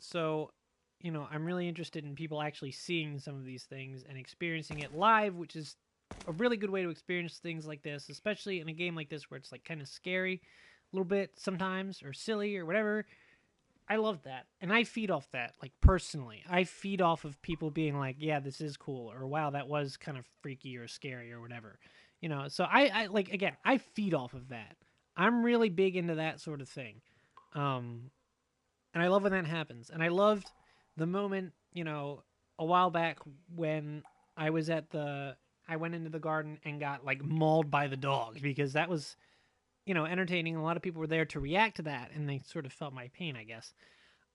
So, I'm really interested in people actually seeing some of these things and experiencing it live, which is a really good way to experience things like this, especially in a game like this where it's like kind of scary a little bit sometimes or silly or whatever. I love that. And I feed off that, like personally. I feed off of people being like, yeah, this is cool, or wow, that was kind of freaky or scary or whatever. So I like, again, I feed off of that. I'm really big into that sort of thing. Um, and I love when that happens. And I loved the moment, a while back when I was I went into the garden and got like mauled by the dog because that was, entertaining. A lot of people were there to react to that and they sort of felt my pain, I guess.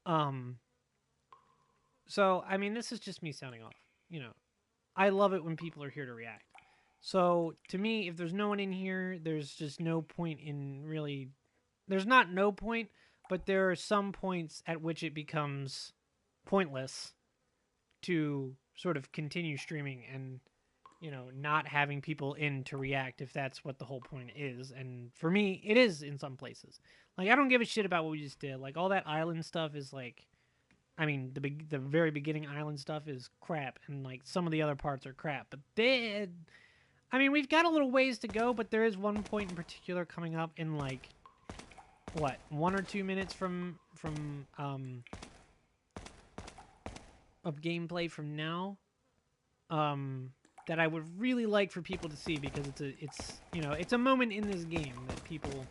Um, so, I mean, this is just me sounding off. You know, I love it when people are here to react. So, to me, if there's no one in here, there's just no point in really. There's not no point, but there are some points at which it becomes pointless to sort of continue streaming and, not having people in to react if that's what the whole point is. And for me, it is in some places. Like, I don't give a shit about what we just did. Like, all that island stuff is like, I mean, the very beginning island stuff is crap, and like some of the other parts are crap. But I mean, we've got a little ways to go, but there is one point in particular coming up in like what 1 or 2 minutes of gameplay from now, that I would really like for people to see because it's a moment in this game that people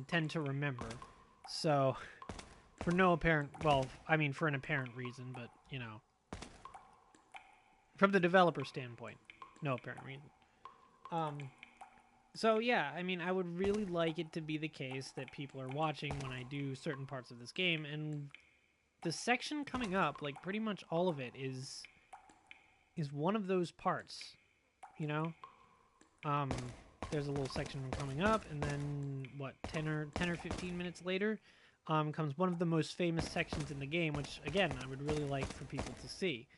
tend to remember. So for no apparent, well, I mean for an apparent reason, but from the developer standpoint, no apparent reason. Um, so yeah, I mean, I would really like it to be the case that people are watching when I do certain parts of this game, and the section coming up, like pretty much all of it is one of those parts, you know. Um, there's a little section coming up, and then what, 10 or 15 minutes later, comes one of the most famous sections in the game, which again I would really like for people to see.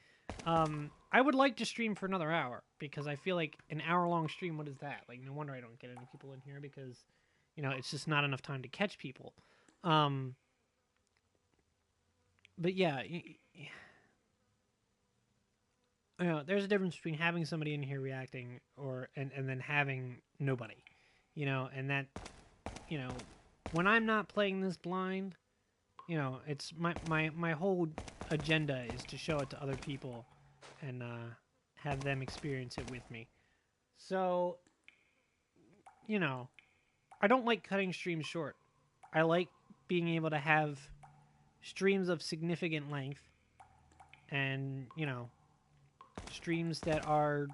I would like to stream for another hour because I feel like an hour-long stream. What is that? Like, no wonder I don't get any people in here because, it's just not enough time to catch people. Um, but yeah, there's a difference between having somebody in here reacting and then having nobody, and that, you know, when I'm not playing this blind, it's my whole agenda is to show it to other people and have them experience it with me. So, I don't like cutting streams short. I like being able to have streams of significant length and, streams that are,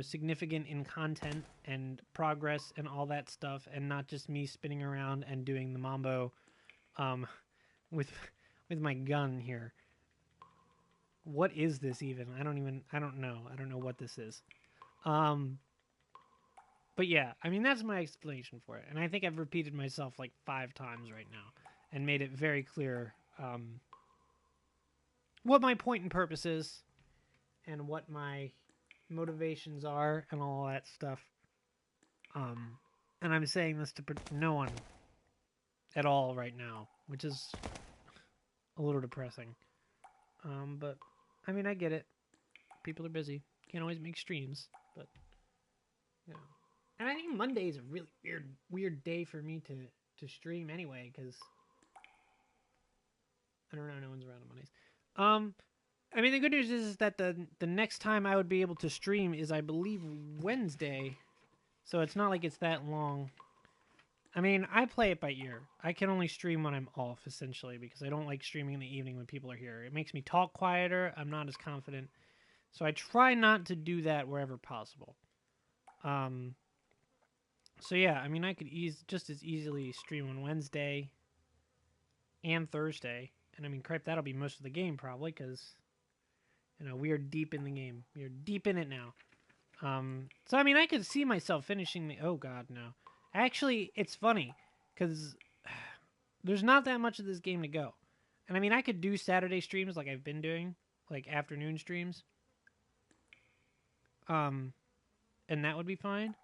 significant in content and progress and all that stuff, and not just me spinning around and doing the mambo um, with my gun here. What is this even? I don't know. I don't know what this is. But yeah, I mean, that's my explanation for it. And I think I've repeated myself like 5 times right now and made it very clear what my point and purpose is and what my motivations are and all that stuff. And I'm saying this to no one at all right now, which is a little depressing. But I mean, I get it. People are busy. Can't always make streams, but And I think Monday is a really weird day for me to stream anyway, because I don't know, no one's around on Mondays. I mean, the good news is that the next time I would be able to stream is, I believe, Wednesday, so it's not like it's that long. I mean, I play it by ear. I can only stream when I'm off, essentially, because I don't like streaming in the evening when people are here. It makes me talk quieter. I'm not as confident. So I try not to do that wherever possible. So yeah, I mean, I could just as easily stream on Wednesday and Thursday. And I mean, crap, that'll be most of the game probably, because, we are deep in the game. We are deep in it now. So I mean, I could see myself finishing the... Oh god, no. Actually, it's funny, because there's not that much of this game to go. And I mean, I could do Saturday streams like I've been doing, like afternoon streams. And that would be fine.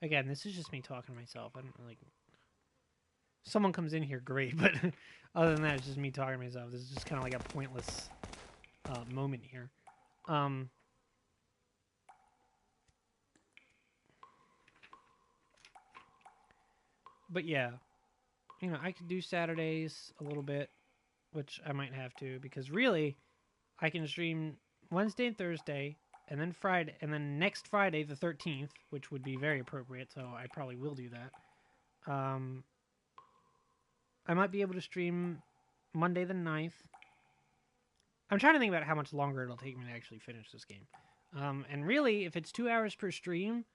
Again, this is just me talking to myself. I don't like... someone comes in here, great. But other than that, it's just me talking to myself. This is just kind of like a pointless moment here. But yeah, you know, I could do Saturdays a little bit, which I might have to, because really, I can stream Wednesday and Thursday, and then Friday, and then next Friday, the 13th, which would be very appropriate, so I probably will do that. I might be able to stream Monday the 9th. I'm trying to think about how much longer it'll take me to actually finish this game. And really, if it's 2 hours per stream,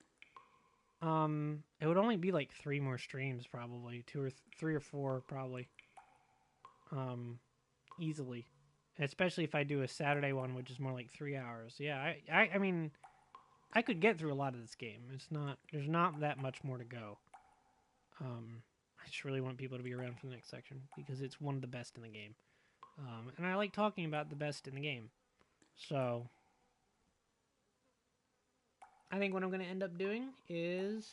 it would only be like 3 more streams, probably. 3 or 4, probably. Easily. Especially if I do a Saturday one, which is more like 3 hours. Yeah, I mean, I could get through a lot of this game. There's not that much more to go. I just really want people to be around for the next section, because it's one of the best in the game. And I like talking about the best in the game. So, I think what I'm going to end up doing is...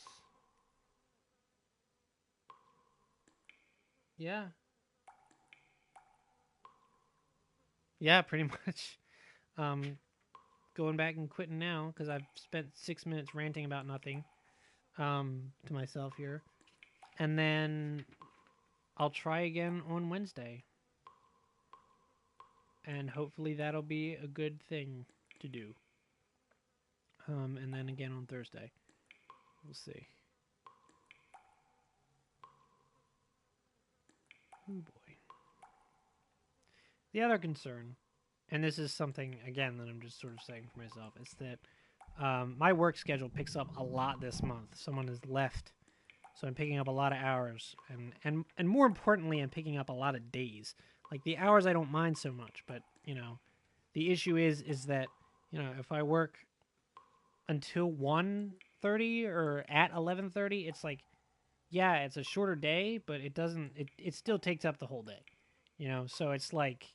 Yeah. Yeah, pretty much. Going back and quitting now, because I've spent 6 minutes ranting about nothing to myself here. And then I'll try again on Wednesday. And hopefully that'll be a good thing to do. And then again on Thursday. We'll see. Oh boy. The other concern, and this is something, again, that I'm just sort of saying for myself, is that my work schedule picks up a lot this month. Someone has left, so I'm picking up a lot of hours. And more importantly, I'm picking up a lot of days. Like, the hours I don't mind so much, but, you know, the issue is that, you know, if I work until 1:30 or at 11:30, it's like, yeah, it's a shorter day, but it doesn't, it still takes up the whole day, you know? So it's like,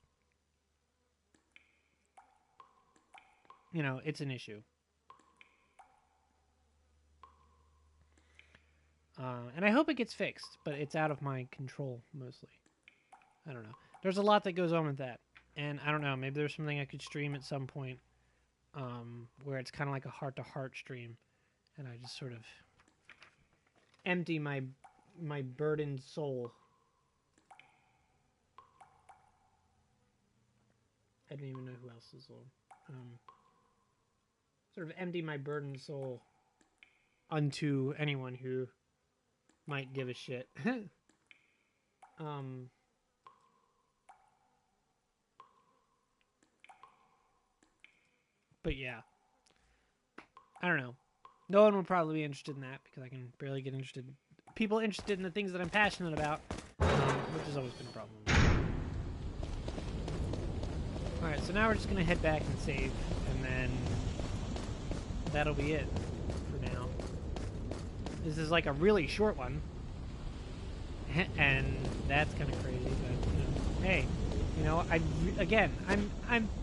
you know, it's an issue. And I hope it gets fixed, but it's out of my control, mostly. I don't know. There's a lot that goes on with that. And I don't know, maybe there's something I could stream at some point where it's kind of like a heart-to-heart stream. And I just sort of empty my burdened soul. I don't even know who else is on. Sort of empty my burdened soul unto anyone who might give a shit. But yeah, I don't know. No one would probably be interested in that, because I can barely get interested. People interested in the things that I'm passionate about, which has always been a problem. Alright, so now we're just going to head back and save, and then that'll be it for now. This is like a really short one, and that's kind of crazy, but, you know, hey, you know,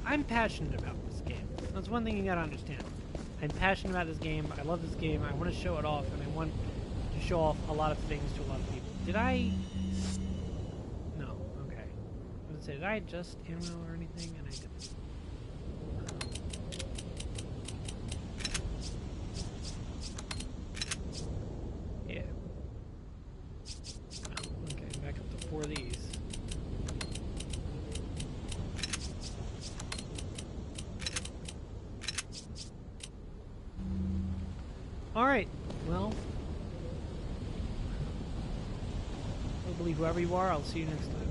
I'm passionate about this game. That's one thing you gotta understand. I'm passionate about this game. I love this game. I want to show it off, and I want to show off a lot of things to a lot of people. Did I? No. Okay. I was gonna say, did I adjust ammo or anything? And I didn't. Yeah. Oh, okay, back up to 4 of these. Alright, well, hopefully whoever you are, I'll see you next time.